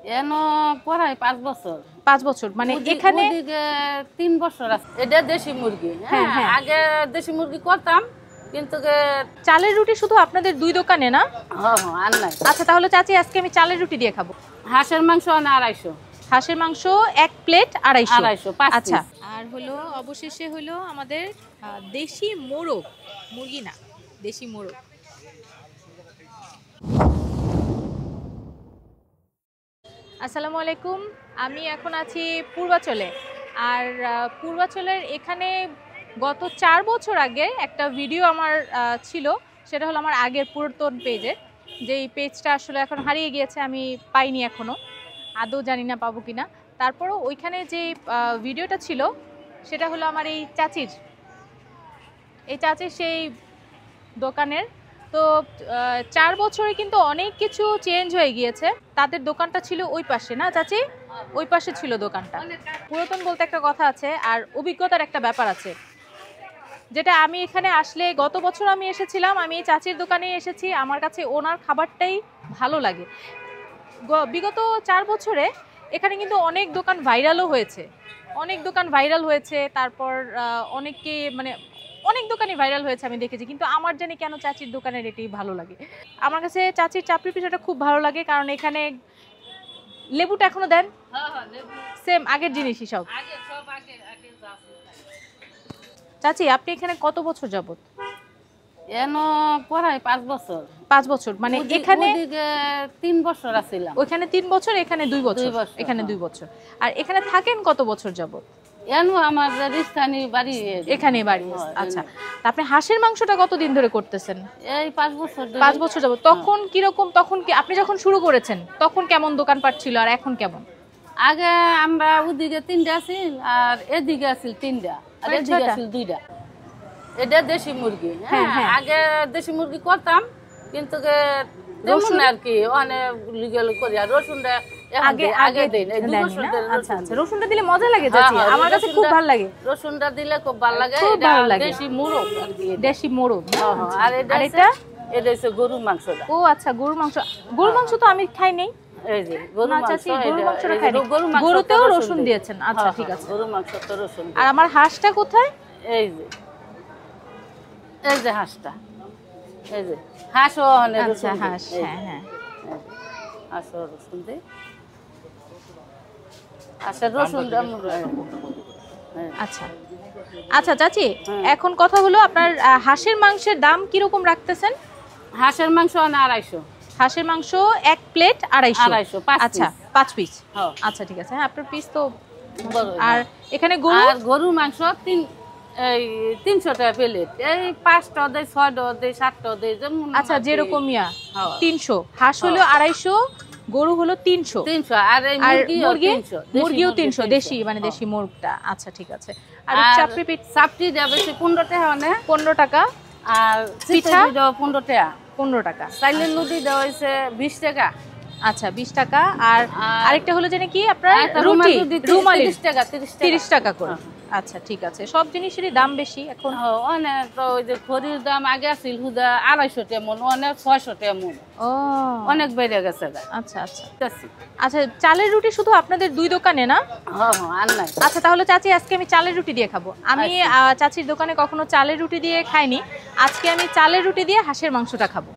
এনো পড়াই ৫ বছর। ৫ বছর মানে এখানে ওদিকে ৩ বছর আছে। এটা দেশি মুরগি। হ্যাঁ, হ্যাঁ। আগে দেশি মুরগি করতাম কিন্তু চালের রুটি শুধু আপনাদের ২ দোকানে না? হ্যাঁ, আর নাই। আচ্ছা তাহলে চাচি আজকে আমি চালের রুটি দিয়ে খাবো। হাঁসের মাংস আনা ২৫০। হাঁসের মাংস ১ প্লেট ২৫০। ৫ আচ্ছা। পিস। আর হলো অবশেষে হলো আমাদের দেশি মোরগ, মুরগি না, দেশি মোরগ। আসসালামু আলাইকুম। আমি এখন আছি পূর্বাচলে। আর পূর্বাচলের এখানে গত ৪ বছর আগে একটা ভিডিও আমার ছিল, সেটা হলো আমার আগের পুরাতন পেজে। যেই পেজটা আসলে এখন হারিয়ে গিয়েছে, আমি পাইনি এখনও, আদৌ জানি না পাবো কিনা। তারপরও ওইখানে যে ভিডিওটা ছিল সেটা হলো আমার এই চাচির সেই দোকানের। তো ৪ বছরে কিন্তু অনেক কিছু চেঞ্জ হয়ে গিয়েছে। তাদের দোকানটা ছিল ওই পাশে না চাচি? ওই পাশে ছিল দোকানটা। পুরাতন বলতে একটা কথা আছে, আর অভিজ্ঞতার একটা ব্যাপার আছে, যেটা আমি এখানে আসলে গত বছর আমি এসেছিলাম, আমি এই চাচির দোকানে এসেছি, আমার কাছে ওনার খাবারটাই ভালো লাগে। বিগত ৪ বছরে এখানে কিন্তু অনেক দোকান ভাইরালও হয়েছে, তারপর অনেকে মানে অনেক দোকানই ভাইরাল হয়েছে আমি দেখেছি, কিন্তু আমার জানি কেন চাচির দোকানের এটাই ভালো লাগে। আমার কাছে চাচির চাপড়ি পিঠাটা খুব ভালো লাগে, কারণ এখানে লেবুটা এখনো দেন, সেম আগের জিনিসই সব। চাচি আপনি এখানে কত বছর যাবত? এনো পড়াই ৫ বছর। ৫ বছর মানে এখানে ৩ বছর আছিলাম। ওইখানে ৩ বছর, এখানে ২ বছর। এখানে ২ বছর। আর এখানে থাকেন কত বছর যাবত? এনো আমার স্থানীয় বাড়ি এখানে বাড়ি। আচ্ছা, আপনি হাঁসের মাংসটা কতদিন ধরে করতেছেন? এই ৫ বছর। ৫ বছর যাবত। তখন কিরকম, তখন কি আপনি যখন শুরু করেছেন তখন কেমন দোকানপাট ছিল আর এখন কেমন? আগে আমরা ওদিকে ৩টা ছিল আর এদিকে আছিল ৩টা আর এদিকে আছিল 2টা। এটা দেশি মুরগি। আগে দেশি মুরগি করতাম কিন্তু রসুন আর কি অনেক লিগেল করি, আর রসুনটা আগে দিন। আচ্ছা আচ্ছা, রসুনটা দিলে মজা লাগে চাচি, আমার কাছে খুব ভালো লাগে। রসুনটা দিলে খুব ভালো লাগে। দেশি মোরগ আর কি, দেশি মোরগ। আর এটা হচ্ছে গরুর মাংসটা। ও আচ্ছা, গরুর মাংস। গরুর মাংস তো আমি খাই নাই। এই যে গরুর মাংস, গরুতেও রসুন দিয়েছেন? আচ্ছা ঠিক আছে। গরুর মাংস তো রসুন। আর আমার হাঁসটা কোথায়? এই যে হাঁসটা, এই যে হাঁসও অনেক রসুন। হাঁস, হ্যাঁ হ্যাঁ, হাঁসও রসুন দিই। আচ্ছা রসুনটা আচ্ছা আচ্ছা চাচি, এখন কথা হলো আপনার হাঁসের মাংসের দাম কিরকম রাখতেছেন? হাঁসের মাংস আনা ২৫০। হাঁসের মাংস ১ প্লেট ২৫০। আচ্ছা ৫ পিস। আচ্ছা ঠিক আছে, হ্যাঁ আপনার পিস তো। আর এখানে গরুর মাংস ৩০০ টাকা প্লেট। এই ৫টা দেয়, ৬টা দেয়, ৭টা দেয়, যেমন। আচ্ছা যেরকম ৩০০। হাঁস হলো ২৫০, গরু হলো ৩০০। আর মুরগিও ৩০০, দেশি মানে দেশি মুরগটা। আচ্ছা ঠিক আছে। আর চাপড়ি দেবে ১৫ টাকা, ১৫ টাকা। আর পিঠা ১৫ টাকা। ১৫ টাকা। চাইলের লুটি দেওয়া হয়েছে ২০ টাকা। আচ্ছা ২০ টাকা। আর আরেকটা হলো জানি কি আপনার রুটি, রুমালি ৩০ টাকা করে। আচ্ছা ঠিক আছে, সব জিনিসেরই দাম বেশি এখন। অনেক ওই যে খড়ির দাম আগে আছিল হুদা ২৫০ টাকা মন, অনেক ৬০০ টাকা মন। অনেক বেড়ে গেছে। আচ্ছা আচ্ছা আচ্ছা, চালের রুটি শুধু আপনাদের ২ দোকানে না? আর নাই। আচ্ছা তাহলে চাচি আজকে আমি চালের রুটি দিয়ে খাবো। আমি চাচির দোকানে কখনো চালের রুটি দিয়ে খাইনি, আজকে আমি চালের রুটি দিয়ে হাঁসের মাংসটা খাবো।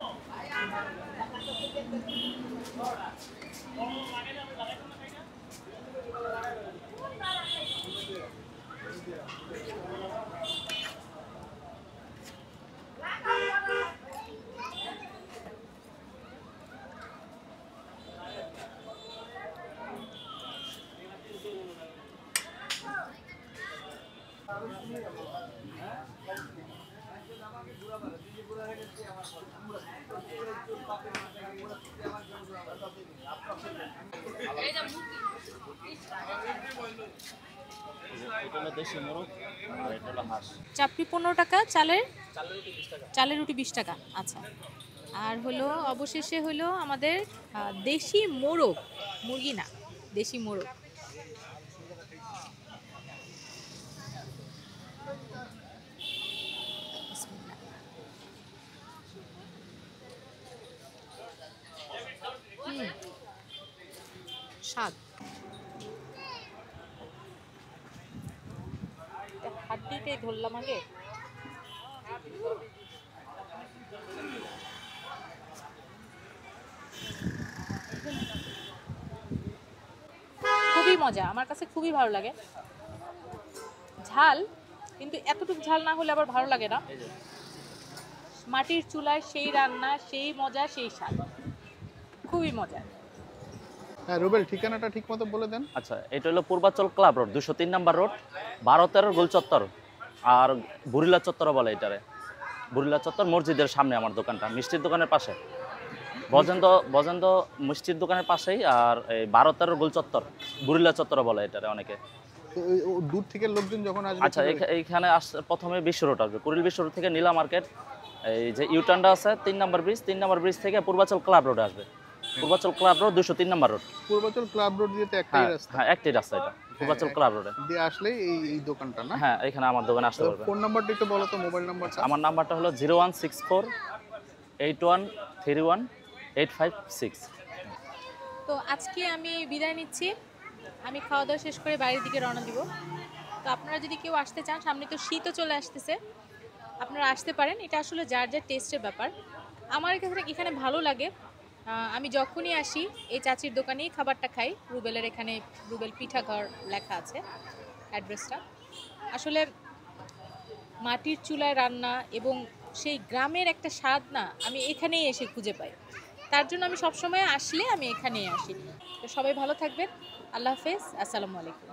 চাপড়ি ১৫ টাকা, চালের রুটি ২০ টাকা। আচ্ছা, আর হলো অবশেষে হলো আমাদের দেশি মোরগ, মুরগি না, দেশি মোরগ। স্বাদ। হাড্ডিটাই ধরলাম আগে। খুবই মজা, আমার কাছে খুবই ভালো লাগে। ঝাল, কিন্তু এতটুকু ঝাল না হলে আবার ভালো লাগে না। মাটির চুলায় সেই রান্না, সেই মজা, সেই স্বাদ, খুবই মজা। হ্যাঁ রুবেল, ঠিকানাটা ঠিক মতো বলে দেন। আচ্ছা, এটা হলো Purbachal club road, 203 number road, 12-13 গোল চত্বর, আর বুড়িলা চত্বর বলে এটারে। বুড়িলা চত্বর মসজিদের সামনে আমার দোকানটা, মিষ্টির দোকানের পাশে। বজেন্দ্র মিষ্টির দোকানের পাশেই। আর এই 12-13 গোল চত্বর, বুড়িলা চত্বর বলে এটারে অনেকে। তো দূর থেকে লোকজন যখন আসবে, আচ্ছা, এইখানে প্রথমে বিশ্ব রোড আসবে, কুড়িল বিশ্ব রোড থেকে নীলা মার্কেট, এই যে ইউটার্নটা আছে 3 নম্বর ব্রিজ থেকে পূর্বাচল ক্লাব রোডে আসবে। পূর্বাচল ক্লাব রোড 203 নম্বর রোড। পূর্বাচল ক্লাব রোড দিয়ে তো একটাই রাস্তা। হ্যাঁ, একটাই রাস্তা এটা, পূর্বাচল ক্লাব রোডে দিয়ে আসলেই এই দোকানটা না? হ্যাঁ, এখানে আমার দোকানে আসতে পারবে। ফোন নাম্বারটা একটু বলো তো, মোবাইল নাম্বারটা। আমার নাম্বারটা হলো 0164813185 তো আজকে আমি বিদায় নিচ্ছি। আমি খাওয়া দাওয়া শেষ করে বাড়ির দিকে রওনা দিব। তো আপনারা যদি কেউ আসতে চান, সামনে তো শীতও চলে আসতেছে, আপনারা আসতে পারেন। এটা আসলে যার যার টেস্টের ব্যাপার। আমার এখানে ভালো লাগে। আমি যখনই আসি এই চাচির দোকানেই খাবারটা খাই। রুবেলের এখানে রুবেল পিঠাঘর লেখা আছে অ্যাড্রেসটা। আসলে মাটির চুলায় রান্না এবং সেই গ্রামের একটা স্বাদ না, আমি এখানেই এসে খুঁজে পাই। তার জন্য আমি সবসময় আসলে আমি এখানেই আসি। তো সবাই ভালো থাকবেন। আল্লাহ হাফেজ, আসসালামু আলাইকুম।